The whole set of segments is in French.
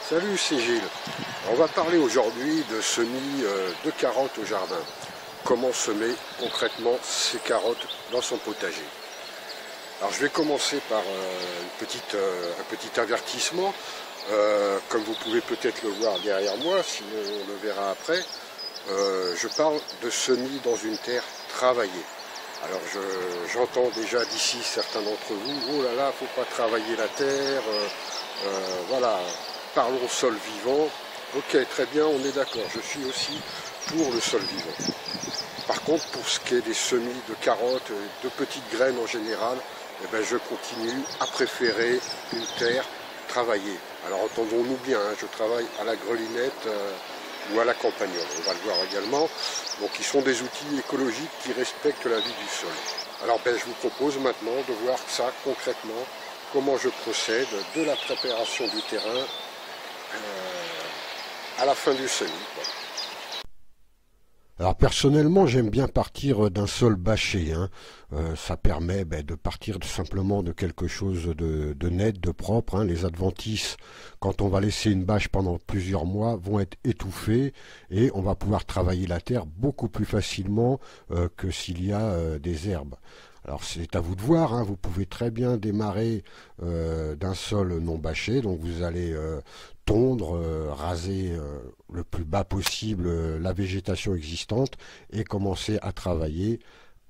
Salut, c'est Gilles. On va parler aujourd'hui de semis de carottes au jardin. Comment semer concrètement ces carottes dans son potager. Alors je vais commencer par un petit avertissement. Comme vous pouvez peut-être le voir derrière moi, sinon on le verra après. Je parle de semis dans une terre travaillée. Alors j'entends déjà d'ici certains d'entre vous, oh là là, faut pas travailler la terre, voilà, parlons sol vivant. Ok, très bien, on est d'accord, je suis aussi pour le sol vivant. Par contre, pour ce qui est des semis de carottes, de petites graines en général, eh ben, je continue à préférer une terre travaillée. Alors entendons-nous bien, hein, je travaille à la grelinette ou à la campagnole, on va le voir également. Donc ils sont des outils écologiques qui respectent la vie du sol. Alors ben, je vous propose maintenant de voir ça concrètement, comment je procède de la préparation du terrain à la fin du semis. Alors personnellement, j'aime bien partir d'un sol bâché. Ça permet de partir simplement de quelque chose de net, de propre. Les adventices, quand on va laisser une bâche pendant plusieurs mois, vont être étouffés et on va pouvoir travailler la terre beaucoup plus facilement que s'il y a des herbes. Alors c'est à vous de voir, vous pouvez très bien démarrer d'un sol non bâché, donc vous allez tondre, raser le plus bas possible la végétation existante et commencer à travailler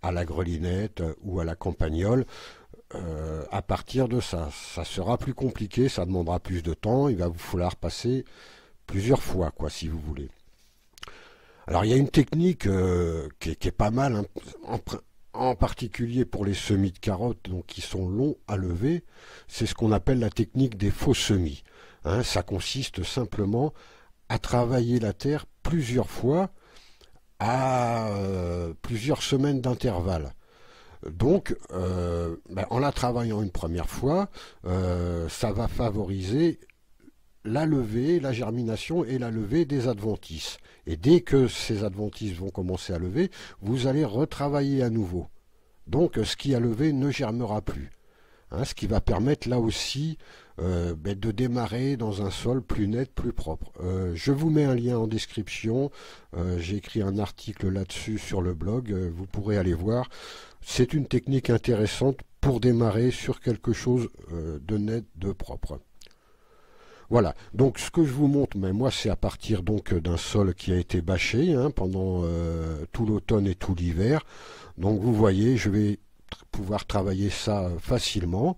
à la grelinette ou à la campagnole. À partir de ça, ça sera plus compliqué, ça demandera plus de temps, il va vous falloir passer plusieurs fois, si vous voulez. Alors il y a une technique qui est pas mal, en particulier pour les semis de carottes, donc qui sont longs à lever, c'est ce qu'on appelle la technique des faux semis. Ça consiste simplement à travailler la terre plusieurs fois à plusieurs semaines d'intervalle. Donc, en la travaillant une première fois, ça va favoriser la levée, la germination et la levée des adventices. Et dès que ces adventices vont commencer à lever, vous allez retravailler à nouveau. Donc ce qui a levé ne germera plus. Ce qui va permettre là aussi de démarrer dans un sol plus net, plus propre. Je vous mets un lien en description. J'ai écrit un article là-dessus sur le blog. Vous pourrez aller voir. C'est une technique intéressante pour démarrer sur quelque chose de net, de propre. Voilà, donc ce que je vous montre, mais moi c'est à partir donc d'un sol qui a été bâché pendant tout l'automne et tout l'hiver. Donc vous voyez, je vais pouvoir travailler ça facilement.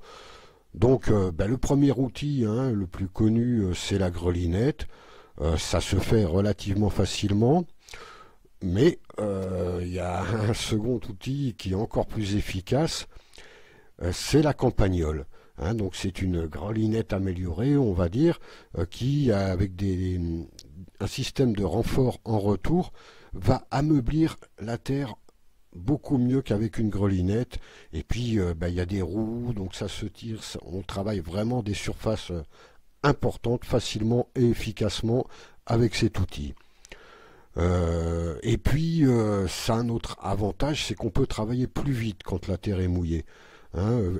Donc le premier outil, le plus connu, c'est la grelinette. Ça se fait relativement facilement. Mais il y a un second outil qui est encore plus efficace, c'est la campagnole. Donc c'est une grelinette améliorée, on va dire, qui, avec un système de renfort en retour, va ameublir la terre beaucoup mieux qu'avec une grelinette. Et puis il y a des roues, donc ça se tire, on travaille vraiment des surfaces importantes, facilement et efficacement avec cet outil. Et puis ça a un autre avantage, c'est qu'on peut travailler plus vite quand la terre est mouillée.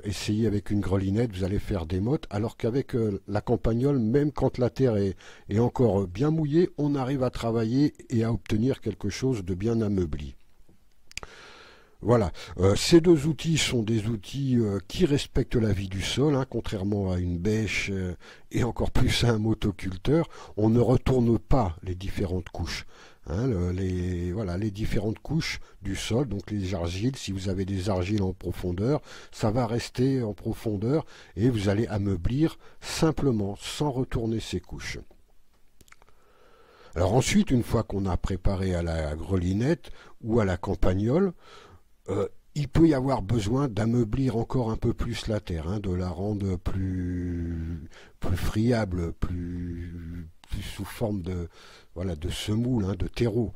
Essayez avec une grelinette, vous allez faire des mottes, alors qu'avec la campagnole, même quand la terre est encore bien mouillée, on arrive à travailler et à obtenir quelque chose de bien ameubli. Voilà, ces deux outils sont des outils qui respectent la vie du sol, contrairement à une bêche et encore plus à un motoculteur. On ne retourne pas les différentes couches. Les différentes couches du sol, donc les argiles, si vous avez des argiles en profondeur, ça va rester en profondeur et vous allez ameublir simplement, sans retourner ces couches. Alors ensuite, une fois qu'on a préparé à la grelinette ou à la campagnole, il peut y avoir besoin d'ameublir encore un peu plus la terre, de la rendre plus friable, plus sous forme de semoule, de terreau.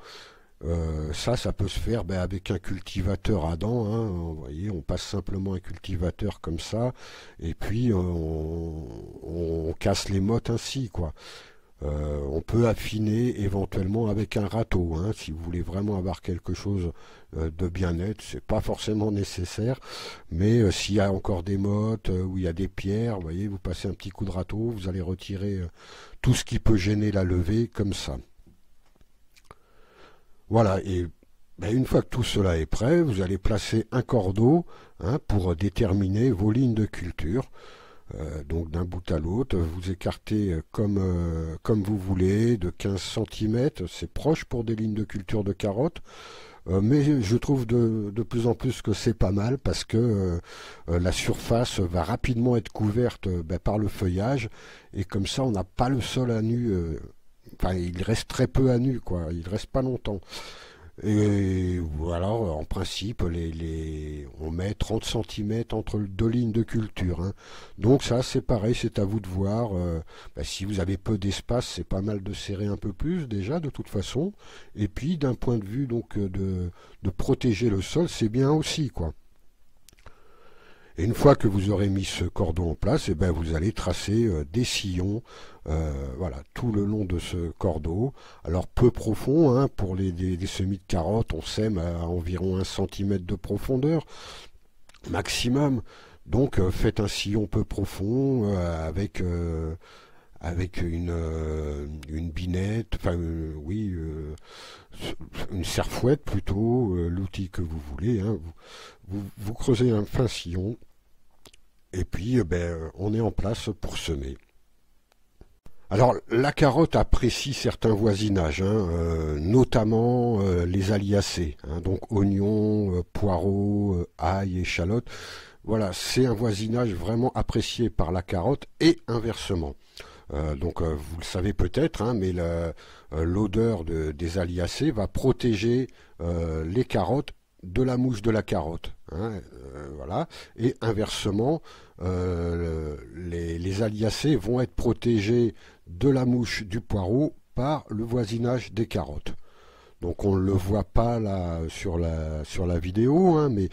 Ça peut se faire avec un cultivateur à dents. Vous voyez, on passe simplement un cultivateur comme ça, et puis on casse les mottes ainsi, On peut affiner éventuellement avec un râteau, hein, si vous voulez vraiment avoir quelque chose de bien net. C'est pas forcément nécessaire, mais s'il y a encore des mottes ou il y a des pierres, vous voyez, vous passez un petit coup de râteau, vous allez retirer tout ce qui peut gêner la levée comme ça. Voilà, et ben, une fois que tout cela est prêt, vous allez placer un cordeau, hein, pour déterminer vos lignes de culture. Donc d'un bout à l'autre, vous écartez comme vous voulez, de 15 cm, c'est proche pour des lignes de culture de carottes, mais je trouve de plus en plus que c'est pas mal parce que la surface va rapidement être couverte ben, par le feuillage, et comme ça on n'a pas le sol à nu, enfin il reste très peu à nu, quoi, il reste pas longtemps. Et voilà, en principe, on met 30 cm entre deux lignes de culture, hein. Donc ça, c'est pareil, c'est à vous de voir. Bah, si vous avez peu d'espace, c'est pas mal de serrer un peu plus déjà, de toute façon. Et puis, d'un point de vue donc de protéger le sol, c'est bien aussi, quoi. Et une fois que vous aurez mis ce cordon en place, et ben vous allez tracer des sillons, voilà, tout le long de ce cordeau. Alors peu profond, hein, pour des semis de carottes, on sème à environ 1 cm de profondeur maximum. Donc faites un sillon peu profond avec une binette, enfin oui, une serfouette plutôt, l'outil que vous voulez, hein. Vous creusez un fin sillon et puis ben, on est en place pour semer. Alors la carotte apprécie certains voisinages, hein, notamment les aliacées, hein, donc oignons, poireaux, ail, échalotes. Voilà, c'est un voisinage vraiment apprécié par la carotte et inversement. Donc vous le savez peut-être, hein, mais l'odeur des aliacées va protéger les carottes de la mouche de la carotte, hein, voilà. Et inversement, les aliacées vont être protégées de la mouche du poireau par le voisinage des carottes. Donc on ne le voit pas là sur la vidéo, hein, mais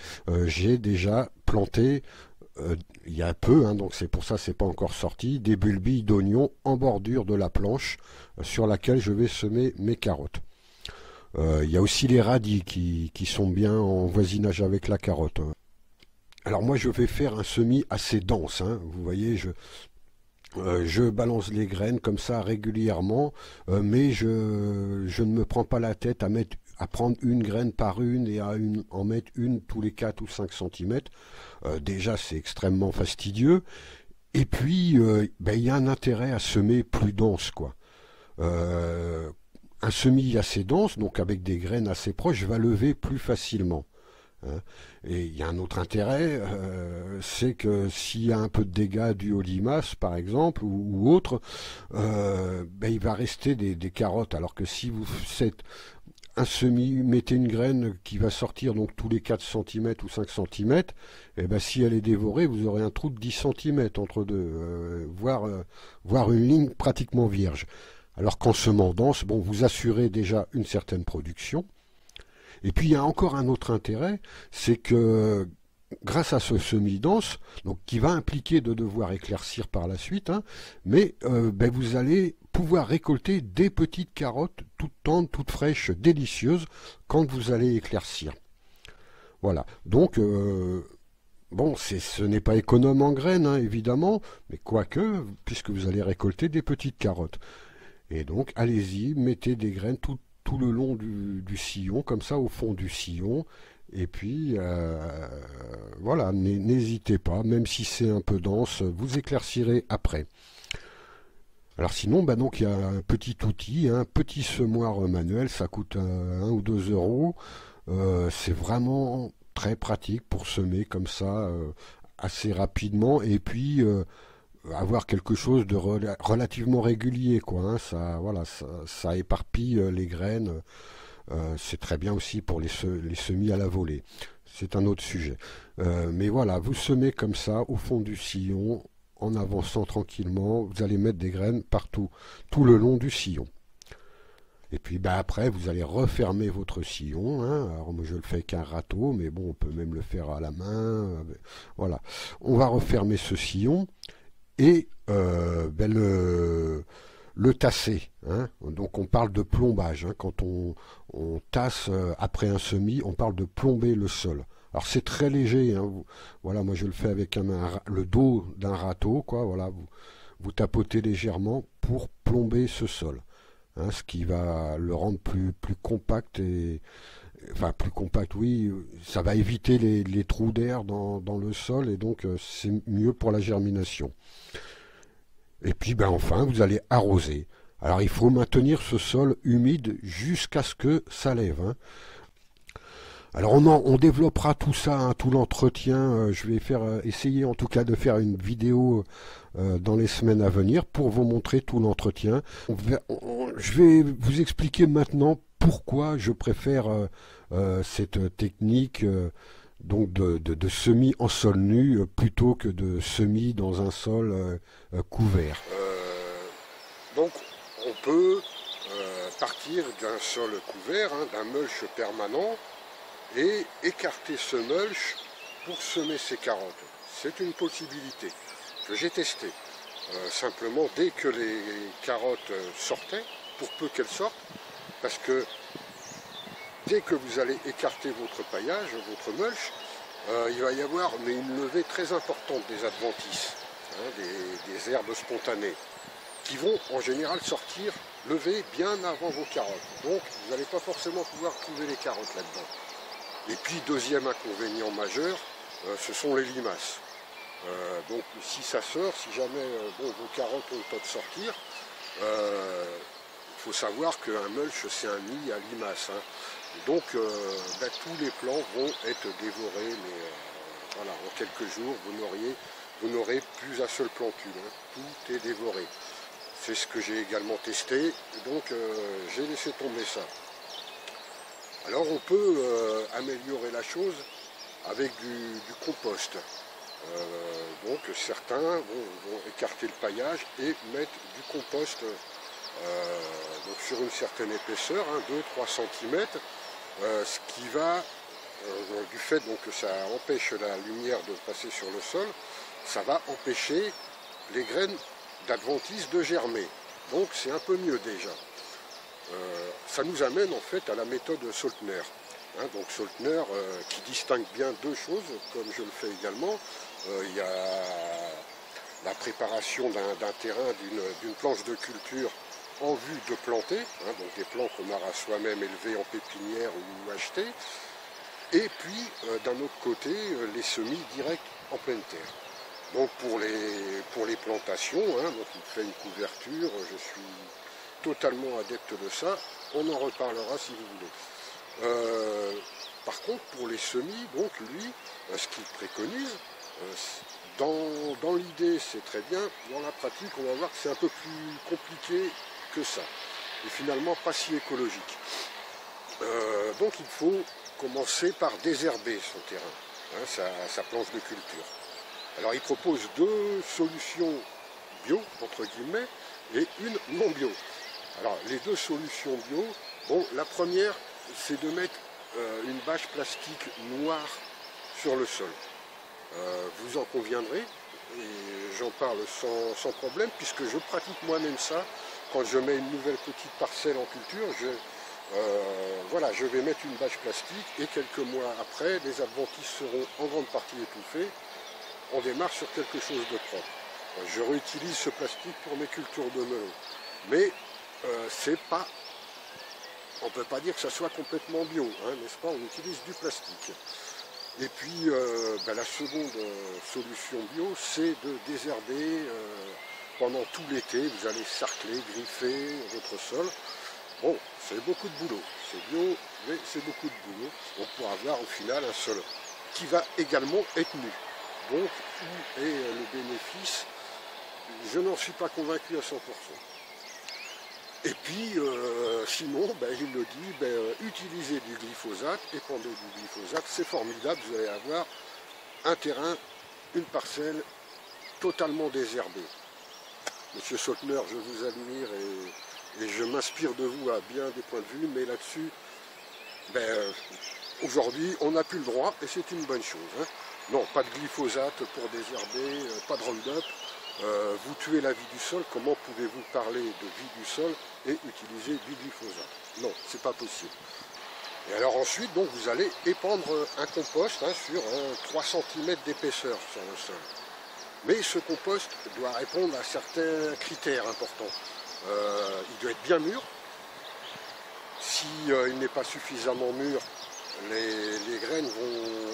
j'ai déjà planté il y a peu, hein, donc c'est pour ça que c'est pas encore sorti, des bulbilles d'oignons en bordure de la planche sur laquelle je vais semer mes carottes. Il y a aussi les radis qui sont bien en voisinage avec la carotte. Alors moi je vais faire un semis assez dense, hein, vous voyez, je balance les graines comme ça régulièrement, mais je ne me prends pas la tête à prendre une graine par une et en mettre une tous les 4 ou 5 cm. Déjà c'est extrêmement fastidieux. Et puis ben, il y a un intérêt à semer plus dense, quoi. Un semis assez dense, donc avec des graines assez proches, va lever plus facilement, hein. Et il y a un autre intérêt, c'est que s'il y a un peu de dégâts dus aux limaces, par exemple, ou autre, ben, il va rester des carottes. Alors que si vous faites un semis, mettez une graine qui va sortir donc tous les 4 cm ou 5 cm, et ben, si elle est dévorée, vous aurez un trou de 10 cm entre deux, voire une ligne pratiquement vierge. Alors qu'en semant dense, bon, vous assurez déjà une certaine production. Et puis il y a encore un autre intérêt, c'est que grâce à ce semis dense, donc qui va impliquer de devoir éclaircir par la suite, hein, mais ben, vous allez pouvoir récolter des petites carottes toutes tendres, toutes fraîches, délicieuses quand vous allez éclaircir. Voilà. Donc bon, ce n'est pas économe en graines, hein, évidemment, mais quoique, puisque vous allez récolter des petites carottes. Et donc, allez-y, mettez des graines tout le long du sillon, comme ça, au fond du sillon. Et puis, voilà, n'hésitez pas, même si c'est un peu dense, vous éclaircirez après. Alors sinon, bah donc, il y a un petit outil, un petit semoir manuel, ça coûte 1 ou 2 euros. C'est vraiment très pratique pour semer comme ça, assez rapidement. Et puis avoir quelque chose de relativement régulier, quoi, hein. Ça, voilà, ça éparpille les graines. C'est très bien aussi pour les semis à la volée. C'est un autre sujet. Mais voilà, vous semez comme ça au fond du sillon, en avançant tranquillement. Vous allez mettre des graines partout, tout le long du sillon. Et puis bah, après, vous allez refermer votre sillon, hein. Alors moi je le fais avec un râteau, mais bon, on peut même le faire à la main. Voilà. On va refermer ce sillon. Et ben, le le tasser, hein. Donc on parle de plombage, hein. Quand on tasse après un semis, on parle de plomber le sol. Alors c'est très léger, hein. Voilà, moi je le fais avec le dos d'un râteau, quoi. Voilà, vous tapotez légèrement pour plomber ce sol, hein, ce qui va le rendre plus compact et enfin plus compact, oui, ça va éviter les trous d'air dans le sol et donc c'est mieux pour la germination. Et puis ben enfin vous allez arroser. Alors il faut maintenir ce sol humide jusqu'à ce que ça lève, hein. Alors on développera tout ça, hein, tout l'entretien. Je vais essayer en tout cas de faire une vidéo dans les semaines à venir pour vous montrer tout l'entretien. Je vais vous expliquer maintenant pourquoi je préfère cette technique donc de semis en sol nu plutôt que de semis dans un sol couvert. Donc on peut partir d'un sol couvert, hein, d'un mulch permanent, et écarter ce mulch pour semer ses carottes. C'est une possibilité que j'ai testée. Simplement, dès que les carottes sortaient, pour peu qu'elles sortent, parce que dès que vous allez écarter votre paillage, votre mulch, il va y avoir une levée très importante des adventices, hein, des herbes spontanées, qui vont en général sortir levées bien avant vos carottes. Donc vous n'allez pas forcément pouvoir trouver les carottes là-dedans. Et puis deuxième inconvénient majeur, ce sont les limaces. Donc si ça sort, si jamais vos carottes ont le temps de sortir, il faut savoir qu'un mulch c'est un nid à limaces, hein. Donc tous les plants vont être dévorés, mais voilà, en quelques jours vous n'aurez plus un seul plantule, hein. Tout est dévoré. C'est ce que j'ai également testé, donc j'ai laissé tomber ça. Alors on peut améliorer la chose avec du compost. Donc certains vont écarter le paillage et mettre du compost donc sur une certaine épaisseur, hein, 2-3 cm, ce qui va, du fait donc, que ça empêche la lumière de passer sur le sol, ça va empêcher les graines d'adventice de germer. Donc c'est un peu mieux déjà. Ça nous amène en fait à la méthode Saltner. Hein, donc Saltner qui distingue bien deux choses, comme je le fais également. Il y a la préparation d'un terrain, d'une planche de culture en vue de planter, hein, donc des plants qu'on aura soi-même élevés en pépinière ou achetés. Et puis d'un autre côté, les semis directs en pleine terre. Donc pour les plantations, hein, donc il fait une couverture, je suis totalement adepte de ça, on en reparlera si vous voulez. Par contre, pour les semis, donc lui, ce qu'il préconise, dans l'idée c'est très bien, dans la pratique on va voir que c'est un peu plus compliqué que ça, et finalement pas si écologique. Donc il faut commencer par désherber son terrain, hein, sa planche de culture. Alors il propose deux solutions bio, entre guillemets, et une non bio. Alors les deux solutions bio, bon, la première c'est de mettre une bâche plastique noire sur le sol. Vous en conviendrez, et j'en parle sans problème, puisque je pratique moi-même ça. Quand je mets une nouvelle petite parcelle en culture, voilà, je vais mettre une bâche plastique et quelques mois après, les adventices seront en grande partie étouffés. On démarre sur quelque chose de propre. Je réutilise ce plastique pour mes cultures de melon. Mais c'est pas, on ne peut pas dire que ça soit complètement bio, hein, n'est-ce pas? On utilise du plastique. Et puis la seconde solution bio, c'est de désherber pendant tout l'été. Vous allez sarcler, griffer votre sol. Bon, c'est beaucoup de boulot. C'est bio, mais c'est beaucoup de boulot. On pourra avoir au final un sol qui va également être nu. Donc, où est le bénéfice? Je n'en suis pas convaincu à 100%. Et puis, sinon, il le dit, utilisez du glyphosate, épandez du glyphosate, c'est formidable, vous allez avoir un terrain, une parcelle totalement désherbée. Monsieur Saltner, je vous admire et je m'inspire de vous à bien des points de vue, mais là-dessus, aujourd'hui, on n'a plus le droit et c'est une bonne chose. Hein. Non, pas de glyphosate pour désherber, pas de Roundup. vous tuez la vie du sol, comment pouvez-vous parler de vie du sol et utiliser du glyphosate? Non, c'est pas possible. Et alors ensuite, donc, vous allez épandre un compost sur 3 cm d'épaisseur sur le sol. Mais ce compost doit répondre à certains critères importants. Il doit être bien mûr. Si il n'est pas suffisamment mûr, les graines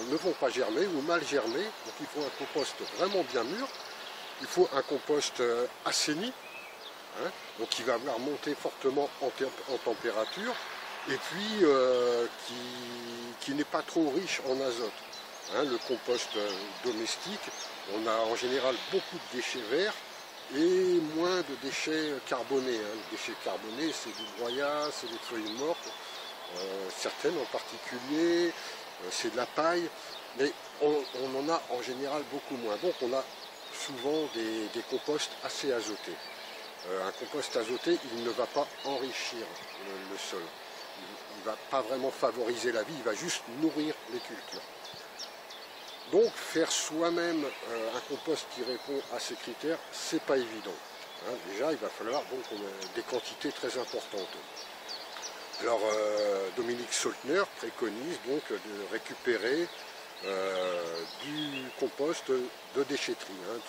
ne vont pas germer ou mal germer. Donc il faut un compost vraiment bien mûr. Il faut un compost assaini, hein, donc qui va avoir monté fortement en température, et puis qui n'est pas trop riche en azote. Hein, le compost domestique, on a en général beaucoup de déchets verts et moins de déchets carbonés. Hein. Les déchets carbonés, c'est du broyat, c'est des feuilles mortes, certaines en particulier, c'est de la paille, mais on en a en général beaucoup moins. Donc on a souvent des composts assez azotés. Un compost azoté, il ne va pas enrichir le sol. Il ne va pas vraiment favoriser la vie, il va juste nourrir les cultures. Donc faire soi-même un compost qui répond à ces critères, c'est pas évident. Hein, déjà, il va falloir donc des quantités très importantes. Alors Dominique Soltner préconise donc de récupérer du compost de déchetterie. Hein,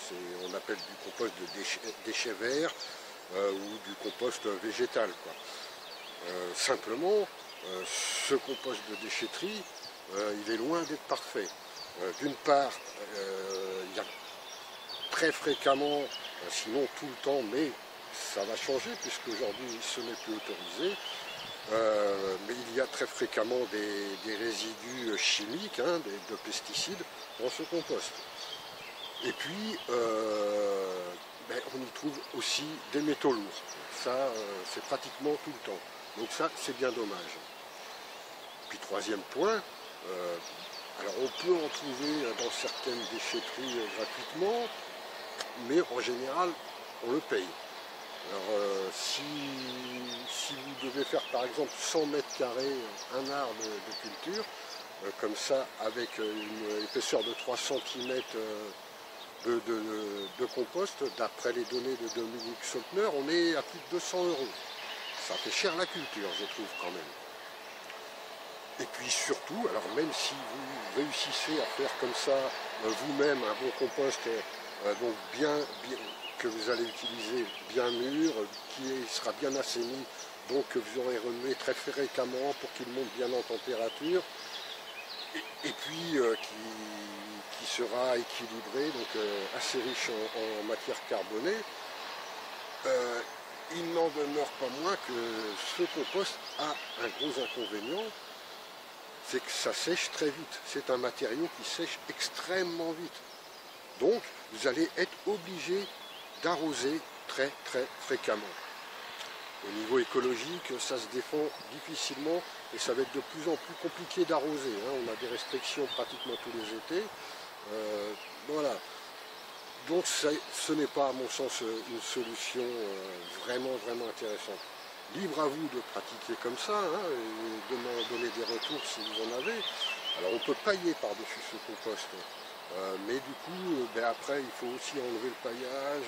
on appelle du compost de déchets verts ou du compost végétal, quoi. Simplement, ce compost de déchetterie, il est loin d'être parfait. D'une part, il y a très fréquemment, sinon tout le temps, mais ça va changer puisque aujourd'hui ce n'est plus autorisé, mais il y a très fréquemment des résidus chimiques, hein, de pesticides dans ce compost. Et puis, on y trouve aussi des métaux lourds. Ça, c'est pratiquement tout le temps. Donc ça, c'est bien dommage. Puis troisième point, alors on peut en trouver dans certaines déchetteries gratuitement, mais en général, on le paye. Alors si vous devez faire par exemple 100 mètres carrés, un art de culture, comme ça, avec une épaisseur de 3 cm de compost, d'après les données de Dominique Soltner, on est à plus de 200 €. Ça fait cher la culture, je trouve quand même. Et puis surtout, alors même si vous réussissez à faire comme ça vous-même un bon compost, donc que vous allez utiliser bien mûr, qui sera bien assaini, donc que vous aurez remué très fréquemment pour qu'il monte bien en température, et puis qui sera équilibré, donc assez riche en matière carbonée, il n'en demeure pas moins que ce compost a un gros inconvénient, c'est que ça sèche très vite. C'est un matériau qui sèche extrêmement vite. Donc, vous allez être obligé d'arroser très très fréquemment. Au niveau écologique, ça se défend difficilement et ça va être de plus en plus compliqué d'arroser. Hein. On a des restrictions pratiquement tous les étés. Voilà. Donc, ce n'est pas, à mon sens, une solution vraiment intéressante. Libre à vous de pratiquer comme ça, hein, et de m'en donner des retours si vous en avez. Alors on peut pailler par-dessus ce compost, mais du coup, après il faut aussi enlever le paillage,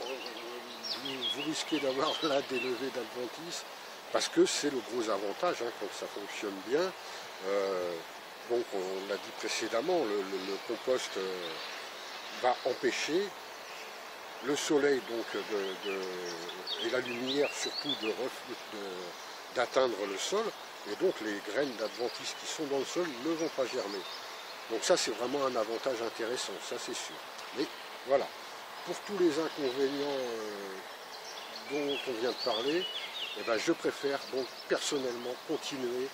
et vous risquez d'avoir là des levées d'adventices, parce que c'est le gros avantage hein, quand ça fonctionne bien. Donc on l'a dit précédemment, le compost va empêcher le soleil donc et la lumière surtout d'atteindre le sol, et donc les graines d'adventice qui sont dans le sol ne vont pas germer. Donc ça c'est vraiment un avantage intéressant, ça c'est sûr. Mais voilà, pour tous les inconvénients dont on vient de parler, je préfère donc personnellement continuer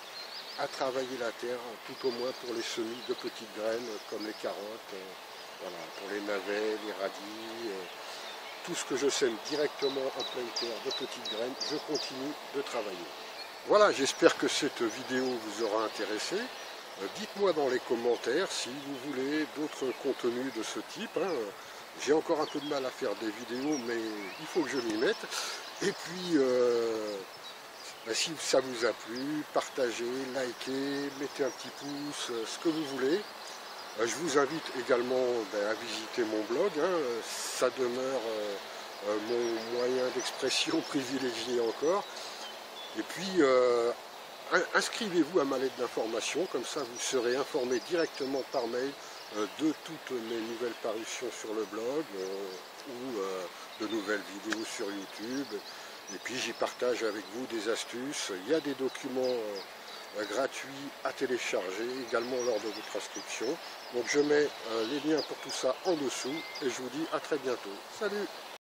à travailler la terre, tout au moins pour les semis de petites graines comme les carottes, voilà, pour les navets, les radis, tout ce que je sème directement en pleine terre de petites graines, je continue de travailler. Voilà, j'espère que cette vidéo vous aura intéressé. Dites-moi dans les commentaires si vous voulez d'autres contenus de ce type. Hein. J'ai encore un peu de mal à faire des vidéos, mais il faut que je m'y mette. Et puis, si ça vous a plu, partagez, likez, mettez un petit pouce, ce que vous voulez. Je vous invite également à visiter mon blog, hein. Ça demeure mon moyen d'expression privilégié encore. Et puis inscrivez-vous à ma lettre d'information, comme ça vous serez informé directement par mail de toutes mes nouvelles parutions sur le blog ou de nouvelles vidéos sur YouTube. Et puis j'y partage avec vous des astuces. Il y a des documents gratuits à télécharger également lors de votre inscription. Donc je mets les liens pour tout ça en dessous et je vous dis à très bientôt. Salut!